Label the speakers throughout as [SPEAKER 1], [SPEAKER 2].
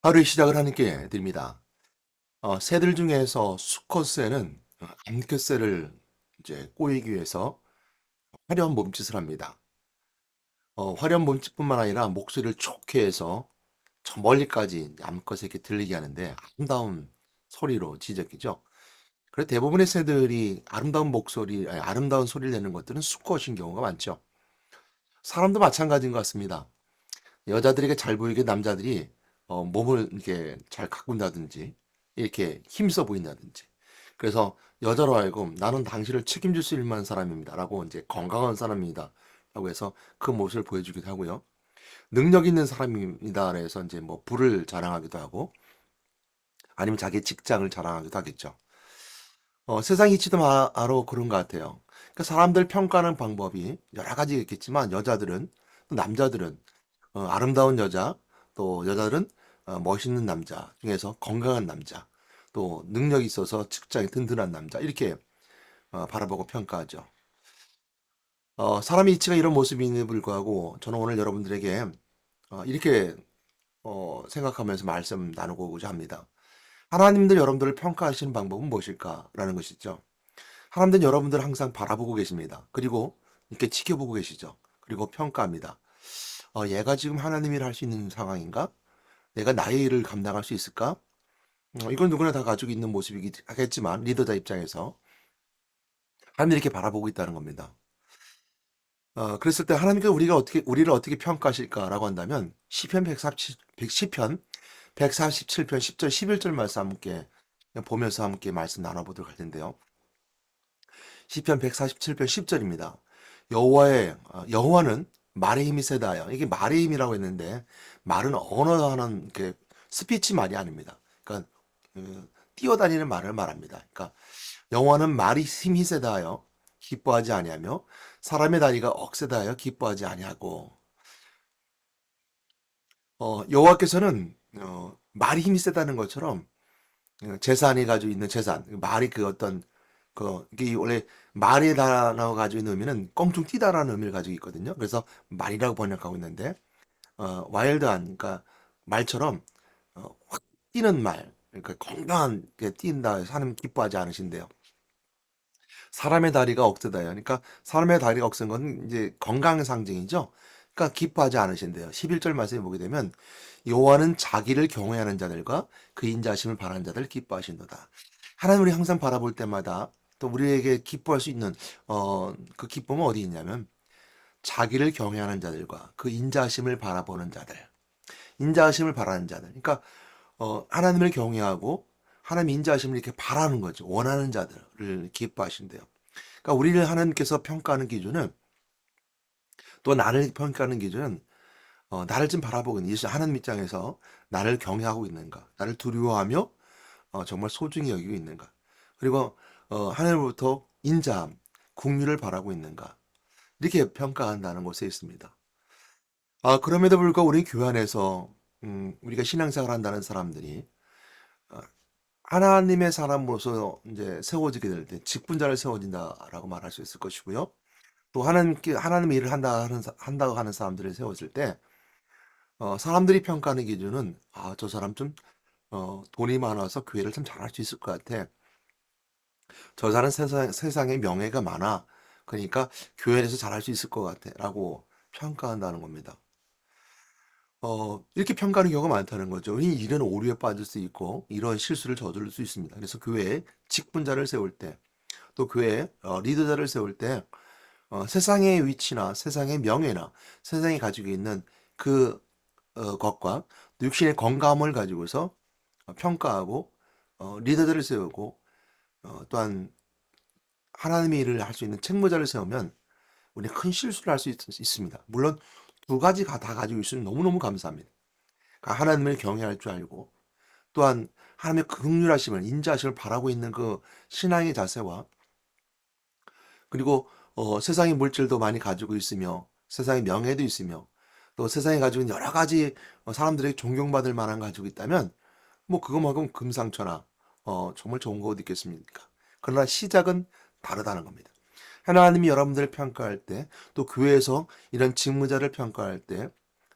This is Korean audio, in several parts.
[SPEAKER 1] 하루의 시작을 하나님께 드립니다. 새들 중에서 수컷새는 암컷새를 이제 꼬이기 위해서 화려한 몸짓을 합니다. 화려한 몸짓뿐만 아니라 목소리를 좋게 해서 저 멀리까지 암컷에게 들리게 하는데 아름다운 소리로 지적이죠. 그래 대부분의 새들이 아름다운 목소리, 아니, 아름다운 소리를 내는 것들은 수컷인 경우가 많죠. 사람도 마찬가지인 것 같습니다. 여자들에게 잘 보이게 남자들이 몸을 이렇게 잘 가꾼다든지 이렇게 힘써 보인다든지 그래서 여자로 하여금 나는 당신을 책임질 수 있을 만한 사람입니다 라고 이제 건강한 사람입니다 라고 해서 그 모습을 보여주기도 하고요. 능력 있는 사람입니다 그래서 이제 뭐 부를 자랑하기도 하고 아니면 자기 직장을 자랑하기도 하겠죠. 세상 이치도 바로 그런 것 같아요. 그러니까 사람들 평가하는 방법이 여러 가지 있겠지만 여자들은 또 남자들은 아름다운 여자, 또 여자들은 멋있는 남자 중에서 건강한 남자, 또 능력이 있어서 직장이 든든한 남자 이렇게 바라보고 평가하죠. 사람의 이치가 이런 모습임에도 불구하고 저는 오늘 여러분들에게 이렇게 생각하면서 말씀 나누고자 합니다. 하나님들 여러분들을 평가하시는 방법은 무엇일까라는 것이죠. 하나님들 여러분들 항상 바라보고 계십니다. 그리고 이렇게 지켜보고 계시죠. 그리고 평가합니다. 얘가 지금 하나님 일을 할 수 있는 상황인가? 내가 나의 일을 감당할 수 있을까? 이건 누구나 다 가지고 있는 모습이겠지만 리더자 입장에서 하나님 이렇게 바라보고 있다는 겁니다. 그랬을 때 하나님께서 우리를 어떻게 평가하실까라고 한다면 시편 147편 10절 11절 말씀 함께 보면서 함께 말씀 나눠보도록 할 텐데요. 시편 147편 10절입니다. 여호와는 말의 힘이 세다하여 이게 말의 힘이라고 했는데 말은 언어하는 그 스피치 말이 아닙니다. 그러니까 뛰어다니는 말을 말합니다. 그러니까 여호와는 말이 힘이 세다하여 기뻐하지 아니하며 사람의 다리가 억세다하여 기뻐하지 아니하고 여호와께서는 말이 힘이 세다는 것처럼 재산이 가지고 있는 재산 말이 그 어떤 이게 원래 말의 단어가 가지고 있는 의미는 껑충 뛰다라는 의미를 가지고 있거든요. 그래서 말이라고 번역하고 있는데 와일드한 그러니까 말처럼 확 뛰는 말 그러니까 건강한 게 뛴다 해서 하나님 기뻐하지 않으신대요. 사람의 다리가 억세다요. 그러니까 사람의 다리가 억센 건 이제 건강의 상징이죠. 그러니까 기뻐하지 않으신대요. 11절 말씀에 보게 되면 여호와는 자기를 경외하는 자들과 그 인자심을 바라는 자들 기뻐하신도다. 하나님 우리 항상 바라볼 때마다 또 우리에게 기뻐할 수 있는 그 기쁨은 어디 있냐면 자기를 경외하는 자들과 그 인자심을 바라보는 자들, 인자심을 바라는 자들. 그러니까 하나님을 경외하고 하나님 인자심을 이렇게 바라는 거죠. 원하는 자들을 기뻐하신대요. 그러니까 우리를 하나님께서 평가하는 기준은 또 나를 평가하는 기준은 나를 좀 바라보고 있는 예수 하나님 입장에서 나를 경외하고 있는가, 나를 두려워하며 정말 소중히 여기고 있는가, 그리고 하나님으로부터 인자함, 국률을 바라고 있는가 이렇게 평가한다는 것에 있습니다. 그럼에도 불구하고 우리 교회 안에서 우리가 신앙생활 한다는 사람들이 어, 하나님의 사람으로서 이제 세워지게 될 때 직분자를 세워진다라고 말할 수 있을 것이고요. 또 하나님의 일을 한다고 하는 사람들을 세웠을 때 사람들이 평가하는 기준은 저 사람 좀 돈이 많아서 교회를 참 잘할 수 있을 것 같아. 저 사람 세상에 명예가 많아. 그러니까 교회에서 잘할 수 있을 것 같아. 라고 평가한다는 겁니다. 이렇게 평가하는 경우가 많다는 거죠. 이 일은 오류에 빠질 수 있고 이런 실수를 저지를 수 있습니다. 그래서 교회에 직분자를 세울 때, 또 교회에 리더자를 세울 때 세상의 위치나 세상의 명예나 세상이 가지고 있는 그 것과 또 육신의 건강함을 가지고서 평가하고 리더들을 세우고 또한 하나님의 일을 할 수 있는 책무자를 세우면 우리는 큰 실수를 할 수 있습니다. 물론 두 가지가 다 가지고 있으면 너무너무 감사합니다. 그러니까 하나님을 경외할 줄 알고 또한 하나님의 긍휼하심을 인자하심을 바라고 있는 그 신앙의 자세와 그리고 세상의 물질도 많이 가지고 있으며 세상의 명예도 있으며 또 세상에 가지고 있는 여러 가지 사람들에게 존경받을 만한 가지고 있다면 뭐 그거만큼 금상첨화 정말 좋은 거 어디 있겠습니까? 그러나 시작은 다르다는 겁니다. 하나님이 여러분들을 평가할 때 또 교회에서 이런 직무자를 평가할 때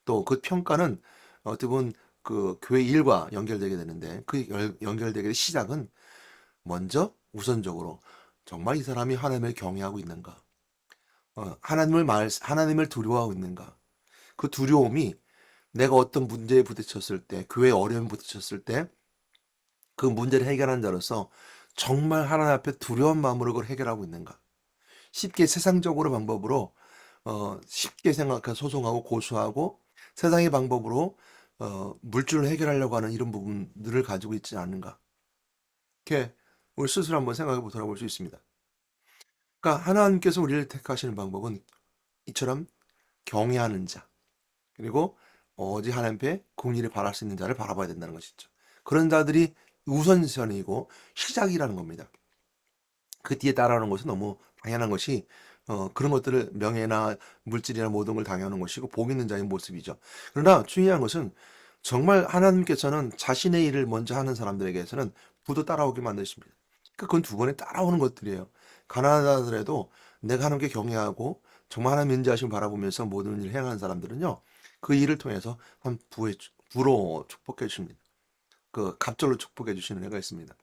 [SPEAKER 1] 또 그 평가는 어떻게 보면 그 교회 일과 연결되게 되는데 그 연결되게 된 시작은 먼저 우선적으로 정말 이 사람이 하나님을 경외하고 있는가? 하나님을 두려워하고 있는가? 그 두려움이 내가 어떤 문제에 부딪혔을 때, 교회에 어려움에 부딪혔을 때 그 문제를 해결하는 자로서 정말 하나님 앞에 두려운 마음으로 그걸 해결하고 있는가? 쉽게 세상적으로 방법으로 쉽게 생각해 소송하고 고소하고 세상의 방법으로 물줄을 해결하려고 하는 이런 부분들을 가지고 있지 않는가? 이렇게 우리 스스로 한번 생각해 보도록 볼 수 있습니다. 그러니까 하나님께서 우리를 택하시는 방법은 이처럼 경외하는 자, 그리고 오직 하나님 앞에 공의를 바랄 수 있는 자를 바라봐야 된다는 것이죠. 그런 자들이 우선선이고 시작이라는 겁니다. 그 뒤에 따라오는 것은 너무 당연한 것이 그런 것들을 명예나 물질이나 모든 걸 당연한 것이고 복 있는 자의 모습이죠. 그러나 중요한 것은 정말 하나님께서는 자신의 일을 먼저 하는 사람들에게서는 부도 따라오게 만드십니다. 그건 두 번에 따라오는 것들이에요. 가난한 자들에도 내가 하나님께 경외하고 정말 하나님 인자하심 바라보면서 모든 일을 행하는 사람들은요. 그 일을 통해서 한 부로 축복해 주십니다. 그 갑절로 축복해 주시는 애가 있습니다.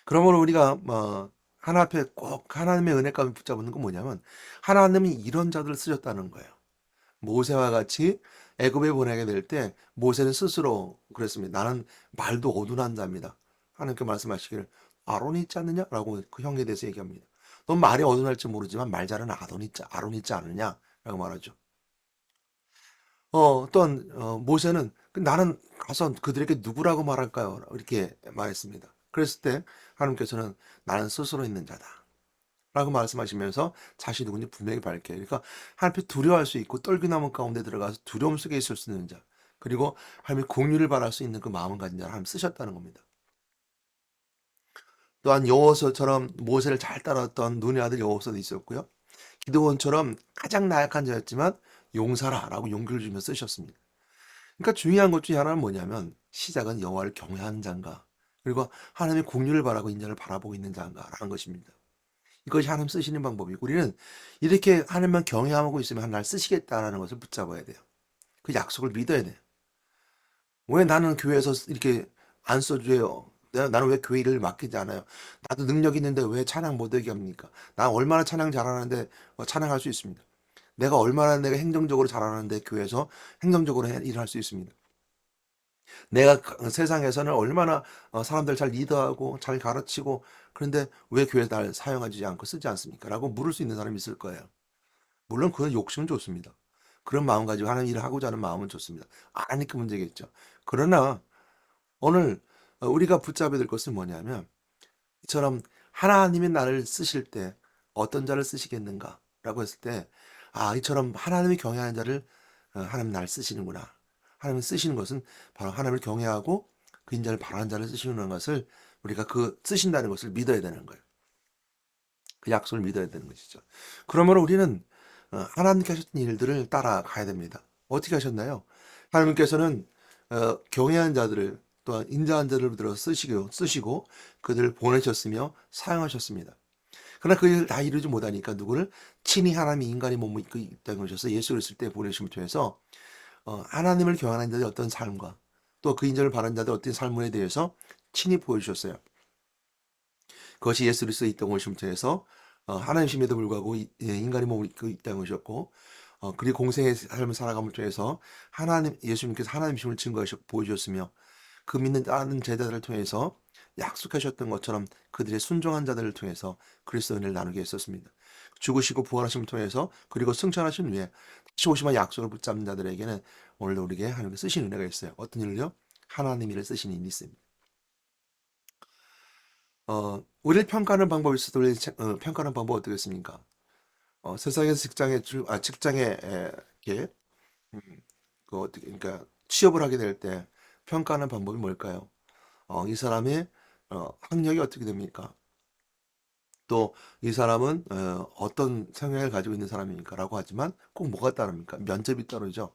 [SPEAKER 1] 그러므로 우리가 하나 앞에 꼭 하나님의 은혜감을 붙잡는 건 뭐냐면 하나님이 이런 자들을 쓰셨다는 거예요. 모세와 같이 애굽에 보내게 될 때 모세는 스스로 그랬습니다. 나는 말도 어둔한 자입니다. 하나님께 말씀하시기를 아론이 있지 않느냐라고 그 형에 대해서 얘기합니다. 넌 말이 어둔할지 모르지만 말 잘하는 아론 있지 않느냐라고 말하죠. 또한 모세는 나는 가서 그들에게 누구라고 말할까요? 이렇게 말했습니다. 그랬을 때 하나님께서는 나는 스스로 있는 자다. 라고 말씀하시면서 자신이 누군지 분명히 밝혀요. 그러니까 하나님 앞에 두려워할 수 있고 떨기나무 가운데 들어가서 두려움 속에 있을 수 있는 자. 그리고 하나님의 공유를 바랄 수 있는 그 마음을 가진 자를 하나님 쓰셨다는 겁니다. 또한 여호수아처럼 모세를 잘 따랐던 눈의 아들 여호수아도 있었고요. 기드온처럼 가장 나약한 자였지만 용사라라고 용기를 주며 쓰셨습니다. 그러니까 중요한 것 중에 하나는 뭐냐면 시작은 여호와를 경외하는 자인가 그리고 하나님의 공유를 바라고 인자를 바라보고 있는 자인가라는 것입니다. 이것이 하나님 쓰시는 방법이고 우리는 이렇게 하나님만 경외하고 있으면 하나님 날 쓰시겠다라는 것을 붙잡아야 돼요. 그 약속을 믿어야 돼요. 왜 나는 교회에서 이렇게 안 써줘요? 나는 왜 교회 일을 맡기지 않아요? 나도 능력 있는데 왜 찬양 못하게 합니까? 나 얼마나 찬양 잘하는데 찬양할 수 있습니다. 내가 행정적으로 잘하는데 교회에서 행정적으로 일을 할 수 있습니다. 내가 세상에서는 얼마나 사람들 잘 리더하고 잘 가르치고 그런데 왜 교회에 날 사용하지 않고 쓰지 않습니까? 라고 물을 수 있는 사람이 있을 거예요. 물론 그건 욕심은 좋습니다. 그런 마음 가지고 하는 일을 하고자 하는 마음은 좋습니다. 안 하니까 문제겠죠. 그러나 오늘 우리가 붙잡아야 될 것은 뭐냐면 이처럼 하나님이 나를 쓰실 때 어떤 자를 쓰시겠는가? 라고 했을 때 이처럼 하나님이 경외하는 자를 하나님 날 쓰시는구나. 하나님을 쓰시는 것은 바로 하나님을 경외하고 그 인자를 바라는 자를 쓰시는 것을 우리가 그 쓰신다는 것을 믿어야 되는 거예요. 그 약속을 믿어야 되는 것이죠. 그러므로 우리는 하나님께 하셨던 일들을 따라가야 됩니다. 어떻게 하셨나요? 하나님께서는 경외한 자들을 또한 인자한 자를 들어 쓰시고 그들을 보내셨으며 사용하셨습니다. 그러나 그 일을 다 이루지 못하니까 누구를 친히 하나님이 인간의 몸을 입고 이 땅에 오셔서 예수 그리스도를 때 보내심을 통해서 하나님을 경외하는 자들의 어떤 삶과 또 그 인자를 바라는 자들의 어떤 삶에 대해서 친히 보여주셨어요. 그것이 예수 그리스도의 이 땅에 오심을 통해서 하나님심에도 불구하고 인간의 몸을 입고 이 땅에 오셨고 그리고 공생의 삶을 살아감을 통해서 예수님께서 하나님심을 증거하셨고 보여주셨으며 그 믿는 다른 제자들을 통해서 약속하셨던 것처럼 그들의 순종한 자들을 통해서 그리스도 은혜를 나누게 했었습니다. 죽으시고 부활하심을 통해서 그리고 승천하신 후에 다시 오시면 약속을 붙잡는 자들에게는 오늘도 우리에게 하나님께 쓰신 은혜가 있어요. 어떤 일을요? 하나님 일을 쓰시는 일이 있습니다. 우리를 평가하는 방법이 있어도 평가하는 방법 어떻겠습니까? 세상에서 직장에 이렇게 음, 그러니까 취업을 하게 될 때 평가하는 방법이 뭘까요? 이 사람의 학력이 어떻게 됩니까? 또 이 사람은 어떤 성향을 가지고 있는 사람입니까?라고 하지만 꼭 뭐가 따릅니까? 면접이 따르죠.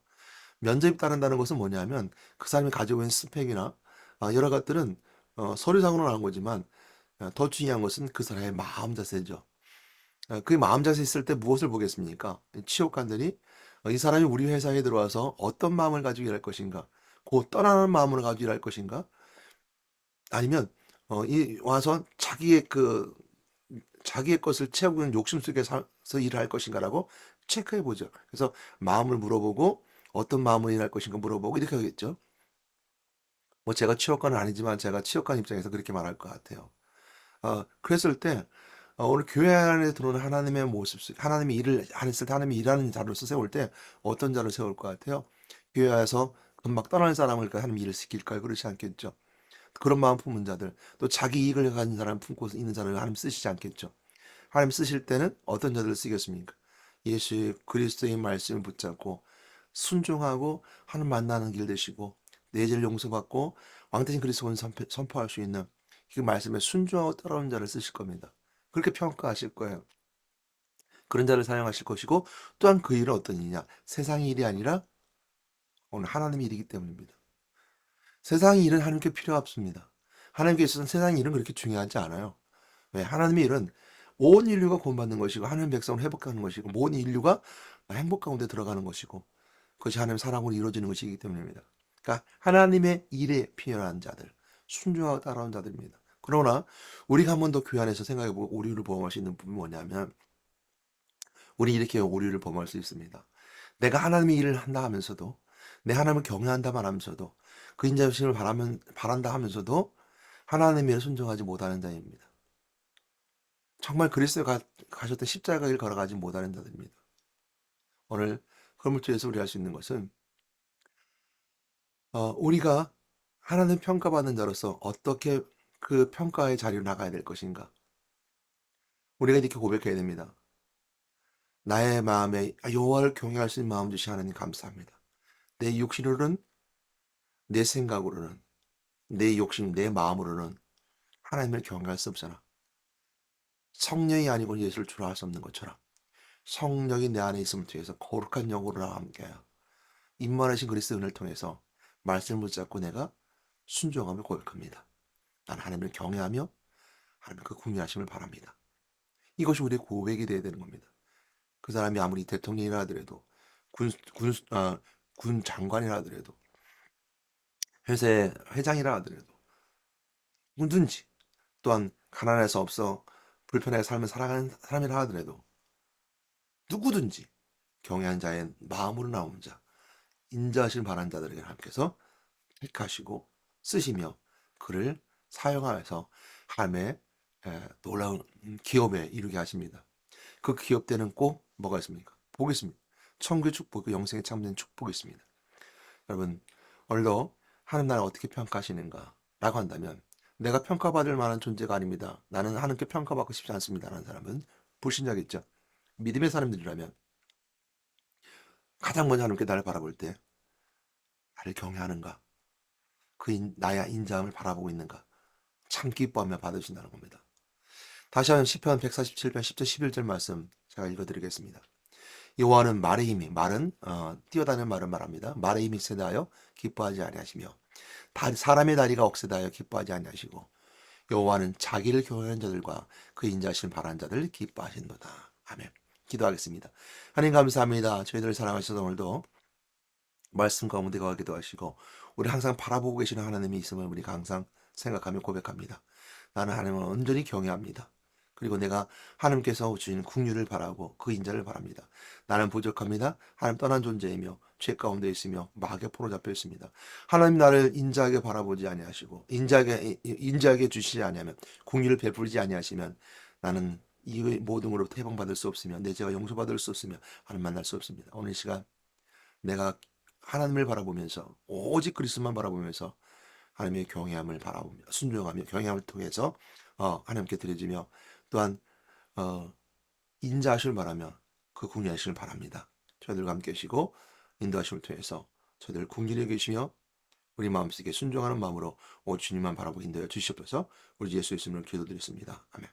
[SPEAKER 1] 면접이 따른다는 것은 뭐냐면 그 사람이 가지고 있는 스펙이나 여러 것들은 서류상으로 나온 거지만 더 중요한 것은 그 사람의 마음 자세죠. 그 마음 자세 있을 때 무엇을 보겠습니까? 취업관들이 이 사람이 우리 회사에 들어와서 어떤 마음을 가지고 일할 것인가? 그 떠나는 마음으로 가지고 일할 것인가? 아니면 이 와서 자기의 것을 채우고 있는 욕심 속에서 일을 할 것인가라고 체크해 보죠. 그래서 마음을 물어보고 어떤 마음으로 일할 것인가 물어보고 이렇게 하겠죠. 뭐 제가 취업가는 아니지만 제가 취업가 입장에서 그렇게 말할 것 같아요. 그랬을 때 오늘 교회 안에 들어오는 하나님의 모습, 하나님이 일을 안 했을 때 하나님이 일하는 자로서 세울 때 어떤 자를 세울 것 같아요? 교회 에서 금방 떠나는 사람을 하나님 일을 시킬까요? 그렇지 않겠죠. 그런 마음 품은 자들, 또 자기 이익을 가진 사람 품고 있는 자를 하나님 쓰시지 않겠죠. 하나님 쓰실 때는 어떤 자들을 쓰겠습니까? 예수 그리스도의 말씀을 붙잡고 순종하고 하나님 만나는 길 되시고 내 죄를 용서받고 왕대신 그리스도를 선포할 수 있는 그 말씀에 순종하고 따라오는 자를 쓰실 겁니다. 그렇게 평가하실 거예요. 그런 자를 사용하실 것이고 또한 그 일은 어떤 일이냐? 세상의 일이 아니라 오늘 하나님의 일이기 때문입니다. 세상의 일은 하나님께 필요 없습니다. 하나님께 있어서는 세상의 일은 그렇게 중요하지 않아요. 왜? 하나님의 일은 온 인류가 구원받는 것이고 하나님 백성을 회복하는 것이고 모든 인류가 행복 가운데 들어가는 것이고 그것이 하나님의 사랑으로 이루어지는 것이기 때문입니다. 그러니까 하나님의 일에 필요한 자들, 순종하고 따라온 자들입니다. 그러나 우리가 한 번 더 교회 안에서 생각해보고 오류를 범할 수 있는 부분이 뭐냐면 우리 이렇게 오류를 범할 수 있습니다. 내가 하나님의 일을 한다 하면서도 내 하나님을 경외한다만 하면서도 그 인자심을 바란다 하면서도 하나님의 일을 순종하지 못하는 자입니다. 정말 그리스도가 가셨던 십자가 길 걸어가지 못하는 자들입니다. 오늘 그걸 통해서 우리 할 수 있는 것은 우리가 하나님 평가받는 자로서 어떻게 그 평가의 자리로 나가야 될 것인가. 우리가 이렇게 고백해야 됩니다. 나의 마음에 여호와를 경외할 수 있는 마음 주시 하나님 감사합니다. 내 육신으로는 내 생각으로는 내 욕심 내 마음으로는 하나님을 경외할 수 없잖아. 성령이 아니고 예수를 주라 할 수 없는 것처럼 성령이 내 안에 있음을 통해서 거룩한 영으로 나와 함께하여 임만하신 그리스도 은혜를 통해서 말씀을 붙잡고 내가 순종하며 고백합니다. 나는 하나님을 경외하며 하나님 그 궁리하심을 바랍니다. 이것이 우리의 고백이 되어야 되는 겁니다. 그 사람이 아무리 대통령이라 하더라도 군, 군, 군 장관이라 하더라도 회사의 회장이라 하더라도 누든지 또한 가난해서 없어 불편하게 삶을 살아가는 사람이라 하더라도 누구든지 경외한 자의 마음으로 나온 자 인자하실 바란 자들에게 하나님께서 택하시고 쓰시며 그를 사용하여서 하나님의 놀라운 기업에 이르게 하십니다. 그 기업 때는 꼭 뭐가 있습니까? 복이 있습니다. 천국의 축복, 그 영생에 참된 축복이 있습니다. 여러분 오늘도 하나님 나를 어떻게 평가하시는가 라고 한다면 내가 평가받을 만한 존재가 아닙니다. 나는 하나님께 평가받고 싶지 않습니다. 라는 사람은 불신자겠죠. 믿음의 사람들이라면 가장 먼저 하나님께 나를 바라볼 때 나를 경외하는가? 나의 인자함을 바라보고 있는가? 참 기뻐하며 받으신다는 겁니다. 다시 한번 시편 147편 10절 11절 말씀 제가 읽어드리겠습니다. 여호와는 말의 힘이 말은 뛰어다니는 말을 말합니다. 말의 힘이 세다하여 기뻐하지 아니하시며 사람의 다리가 억세다하여 기뻐하지 아니하시고 여호와는 자기를 경외하는 자들과 그 인자하신 바라는 자들 기뻐하신도다. 아멘. 기도하겠습니다. 하나님 감사합니다. 저희들을 사랑하셔서 오늘도 말씀 가운데 거하기도 하시고 우리 항상 바라보고 계시는 하나님이 있음을 우리가 항상 생각하며 고백합니다. 나는 하나님을 온전히 경외합니다. 그리고 내가 하나님께서 주신 긍휼을 바라고 그 인자를 바랍니다. 나는 부족합니다. 하나님 떠난 존재이며 죄 가운데 있으며 마귀에 포로잡혀 있습니다. 하나님 나를 인자하게 바라보지 아니하시고 인자하게 주시지 아니하면 긍휼을 베풀지 아니하시면 나는 이 모든 으로 해방받을 수 없으며 내 죄가 용서받을 수 없으며 하나님 만날 수 없습니다. 오늘 시간 내가 하나님을 바라보면서 오직 그리스도만 바라보면서 하나님의 경외함을 바라보며 순종하며 경외함을 통해서 하나님께 드려지며 또한 인자하시길 바라며 그 궁리하시길 바랍니다. 저희들과 함께 하시고 인도하심을 통해서 저희들 궁리해 계시며 우리 마음속에 순종하는 마음으로 오 주님만 바라보고 인도해 주시옵소서. 우리 예수 이름으로 기도드렸습니다. 아멘.